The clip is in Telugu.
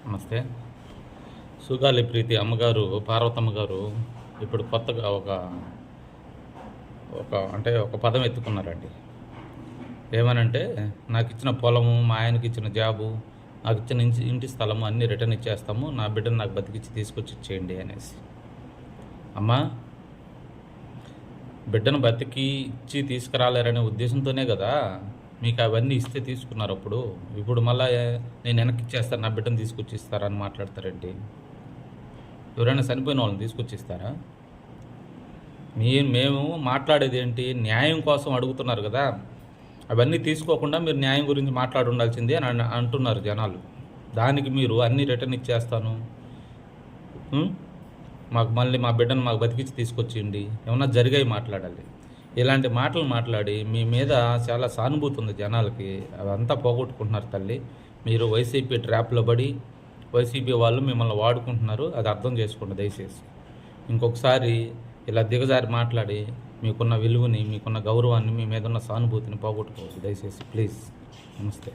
నమస్తే. సుగాలి ప్రీతి అమ్మగారు, పార్వతమ్మ గారు ఇప్పుడు కొత్తగా ఒక ఒక అంటే ఒక పదం ఎత్తుకున్నారండి. ఏమనంటే, నాకిచ్చిన పొలము, మా ఆయనకిచ్చిన జాబు, నాకిచ్చిన ఇంటి స్థలము అన్నీ రిటర్న్ ఇచ్చేస్తాము. నా బిడ్డను నాకు బతికిచ్చి తీసుకొచ్చి ఇచ్చేయండి అనేసి. అమ్మా, బిడ్డను బతికి ఇచ్చి తీసుకురాలేరనే ఉద్దేశంతోనే కదా మీకు అవన్నీ ఇస్తే తీసుకున్నారు. ఇప్పుడు మళ్ళీ నేను వెనక్కి ఇచ్చేస్తాను, నా బిడ్డను తీసుకొచ్చి ఇస్తారని మాట్లాడతారండి. ఎవరైనా చనిపోయిన వాళ్ళని తీసుకొచ్చి ఇస్తారా? మేము మాట్లాడేది ఏంటి? న్యాయం కోసం అడుగుతున్నారు కదా. అవన్నీ తీసుకోకుండా మీరు న్యాయం గురించి మాట్లాడి ఉండాల్సిందే అని అంటున్నారు జనాలు. దానికి మీరు అన్నీ రిటర్న్ ఇచ్చేస్తాను, మాకు మళ్ళీ మా బిడ్డను మాకు బతికించి తీసుకొచ్చిండి, ఏమన్నా జరిగాయి మాట్లాడాలి. ఇలాంటి మాటలు మాట్లాడి మీ మీద చాలా సానుభూతి ఉంది జనాలకి. అదంతా పోగొట్టుకుంటున్నారు తల్లి. మీరు వైసీపీ ట్రాప్లో పడి వైసీపీ వాళ్ళు మిమ్మల్ని వాడుకుంటున్నారు. అది అర్థం చేసుకోండి దయచేసి. ఇంకొకసారి ఇలా దిగజారి మాట్లాడి మీకున్న విలువని, మీకున్న గౌరవాన్ని, మీ మీద ఉన్న సానుభూతిని పోగొట్టుకోవద్దు దయచేసి, ప్లీజ్. నమస్తే.